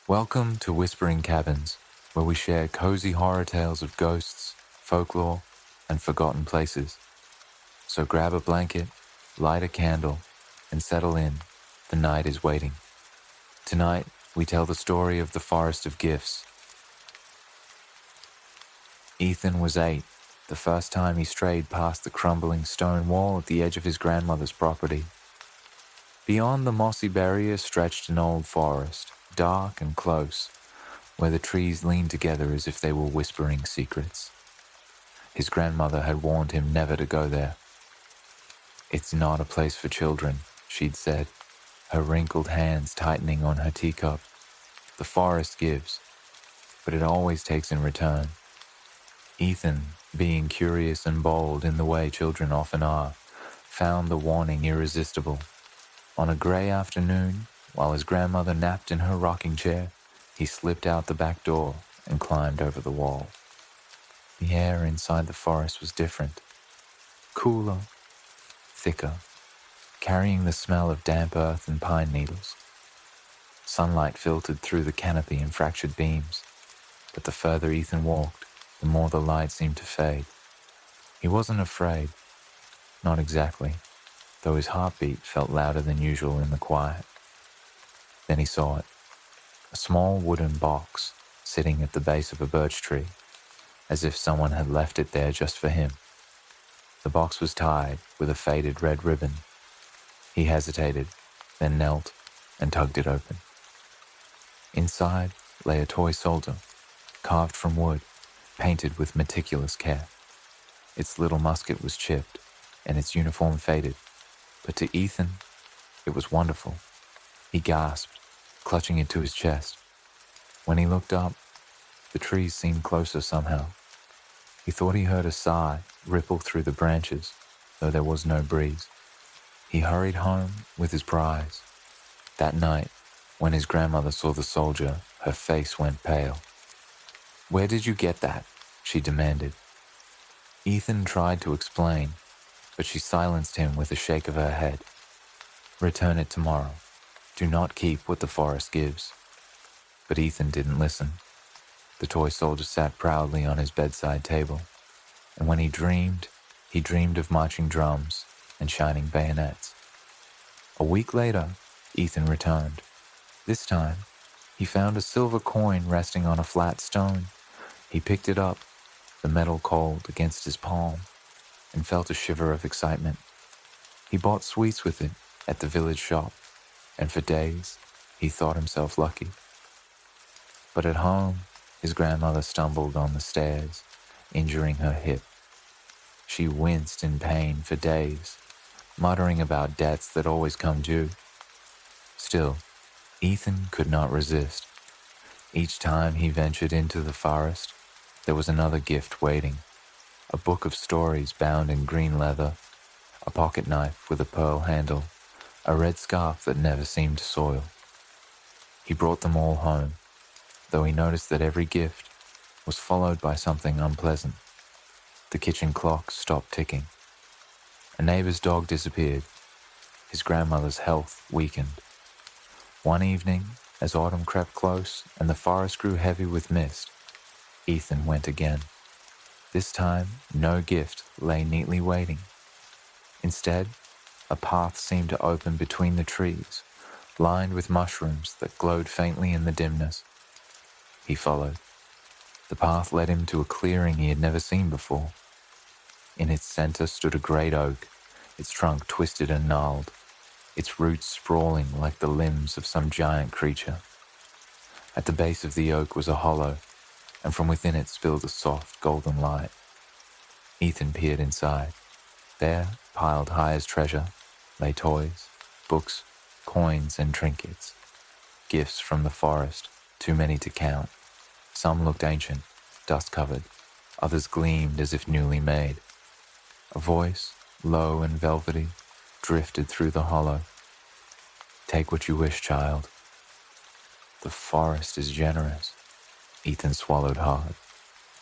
Welcome to Whispering Cabins, where we share cozy horror tales of ghosts, folklore, and forgotten places. So grab a blanket, light a candle, and settle in. The night is waiting. Tonight, we tell the story of the Forest of Gifts. Ethan was 8, the first time he strayed past the crumbling stone wall at the edge of his grandmother's property. Beyond the mossy barrier stretched an old forest, dark and close, where the trees leaned together as if they were whispering secrets. His grandmother had warned him never to go there. "It's not a place for children," she'd said, her wrinkled hands tightening on her teacup. "The forest gives, but it always takes in return." Ethan, being curious and bold in the way children often are, found the warning irresistible. On a grey afternoon, while his grandmother napped in her rocking chair, he slipped out the back door and climbed over the wall. The air inside the forest was different, cooler, thicker, carrying the smell of damp earth and pine needles. Sunlight filtered through the canopy in fractured beams, but the further Ethan walked, the more the light seemed to fade. He wasn't afraid, not exactly, though his heartbeat felt louder than usual in the quiet. Then he saw it, a small wooden box sitting at the base of a birch tree, as if someone had left it there just for him. The box was tied with a faded red ribbon. He hesitated, then knelt and tugged it open. Inside lay a toy soldier, carved from wood, painted with meticulous care. Its little musket was chipped, and its uniform faded, but to Ethan, it was wonderful. He gasped, clutching it to his chest. When he looked up, the trees seemed closer somehow. He thought he heard a sigh ripple through the branches, though there was no breeze. He hurried home with his prize. That night, when his grandmother saw the soldier, her face went pale. "Where did you get that?" she demanded. Ethan tried to explain, but she silenced him with a shake of her head. "Return it tomorrow. Do not keep what the forest gives." But Ethan didn't listen. The toy soldier sat proudly on his bedside table, and when he dreamed of marching drums and shining bayonets. A week later, Ethan returned. This time, he found a silver coin resting on a flat stone. He picked it up, the metal cold against his palm, and felt a shiver of excitement. He bought sweets with it at the village shop, and for days he thought himself lucky. But at home, his grandmother stumbled on the stairs, injuring her hip. She winced in pain for days, muttering about debts that always come due. Still, Ethan could not resist. Each time he ventured into the forest, there was another gift waiting. A book of stories bound in green leather, a pocket knife with a pearl handle, a red scarf that never seemed to soil. He brought them all home, though he noticed that every gift was followed by something unpleasant. The kitchen clock stopped ticking. A neighbor's dog disappeared. His grandmother's health weakened. One evening, as autumn crept close and the forest grew heavy with mist, Ethan went again. This time, no gift lay neatly waiting. Instead, a path seemed to open between the trees, lined with mushrooms that glowed faintly in the dimness. He followed. The path led him to a clearing he had never seen before. In its center stood a great oak, its trunk twisted and gnarled, its roots sprawling like the limbs of some giant creature. At the base of the oak was a hollow, and from within it spilled a soft golden light. Ethan peered inside. There, piled high as treasure, lay toys, books, coins, and trinkets. Gifts from the forest, too many to count. Some looked ancient, dust-covered. Others gleamed as if newly made. A voice, low and velvety, drifted through the hollow. "Take what you wish, child." "The forest is generous." Ethan swallowed hard.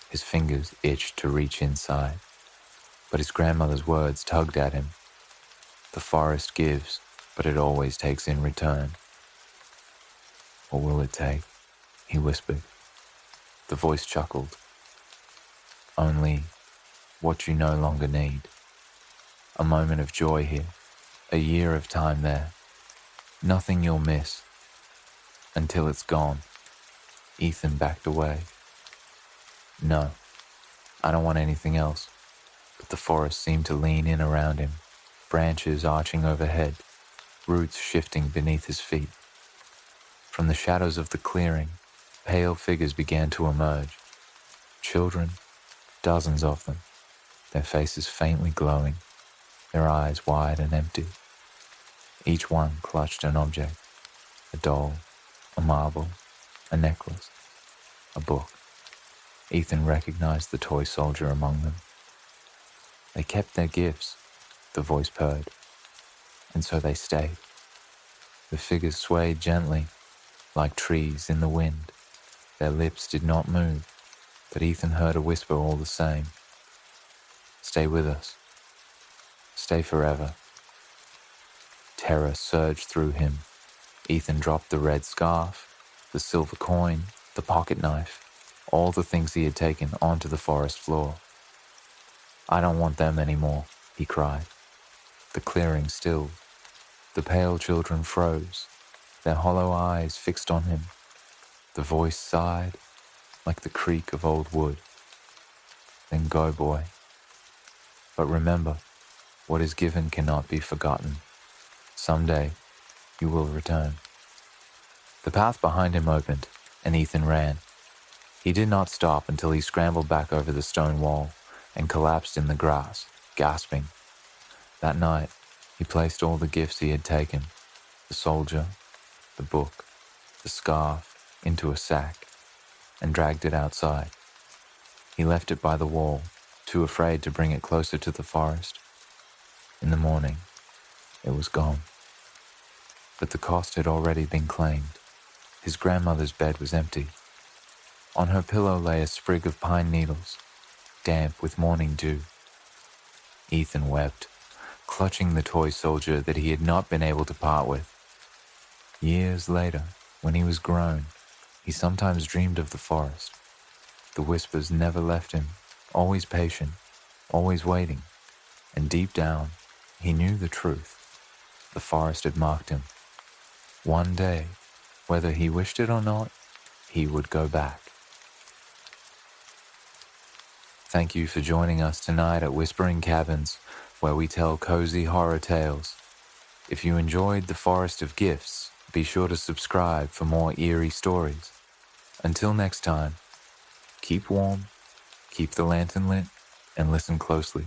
His fingers itched to reach inside, but his grandmother's words tugged at him. "The forest gives, but it always takes in return." What will it take? he whispered. The voice chuckled. Only what you no longer need. A moment of joy here, a year of time there. Nothing you'll miss. Until it's gone. Ethan backed away. No, I don't want anything else. But the forest seemed to lean in around him, branches arching overhead, roots shifting beneath his feet. From the shadows of the clearing, pale figures began to emerge. Children, dozens of them, their faces faintly glowing, their eyes wide and empty. Each one clutched an object, a doll, a marble, a necklace, a book. Ethan recognized the toy soldier among them. They kept their gifts, the voice purred, and so they stayed. The figures swayed gently, like trees in the wind. Their lips did not move, but Ethan heard a whisper all the same. Stay with us. Stay forever. Terror surged through him. Ethan dropped the red scarf, the silver coin, the pocket knife, all the things he had taken onto the forest floor. I don't want them anymore, he cried. The clearing stilled. The pale children froze, their hollow eyes fixed on him. The voice sighed, like the creak of old wood. Then go, boy. But remember, what is given cannot be forgotten. Someday, you will return. The path behind him opened, and Ethan ran. He did not stop until he scrambled back over the stone wall and collapsed in the grass, gasping. That night, he placed all the gifts he had taken, the soldier, the book, the scarf, into a sack, and dragged it outside. He left it by the wall, too afraid to bring it closer to the forest. In the morning, it was gone. But the cost had already been claimed. His grandmother's bed was empty. On her pillow lay a sprig of pine needles, damp with morning dew. Ethan wept, clutching the toy soldier that he had not been able to part with. Years later, when he was grown, he sometimes dreamed of the forest. The whispers never left him, always patient, always waiting. And deep down, he knew the truth. The forest had marked him. One day, whether he wished it or not, he would go back. Thank you for joining us tonight at Whispering Cabins, where we tell cozy horror tales. If you enjoyed The Forest of Gifts, be sure to subscribe for more eerie stories. Until next time, keep warm, keep the lantern lit, and listen closely.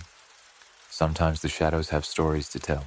Sometimes the shadows have stories to tell.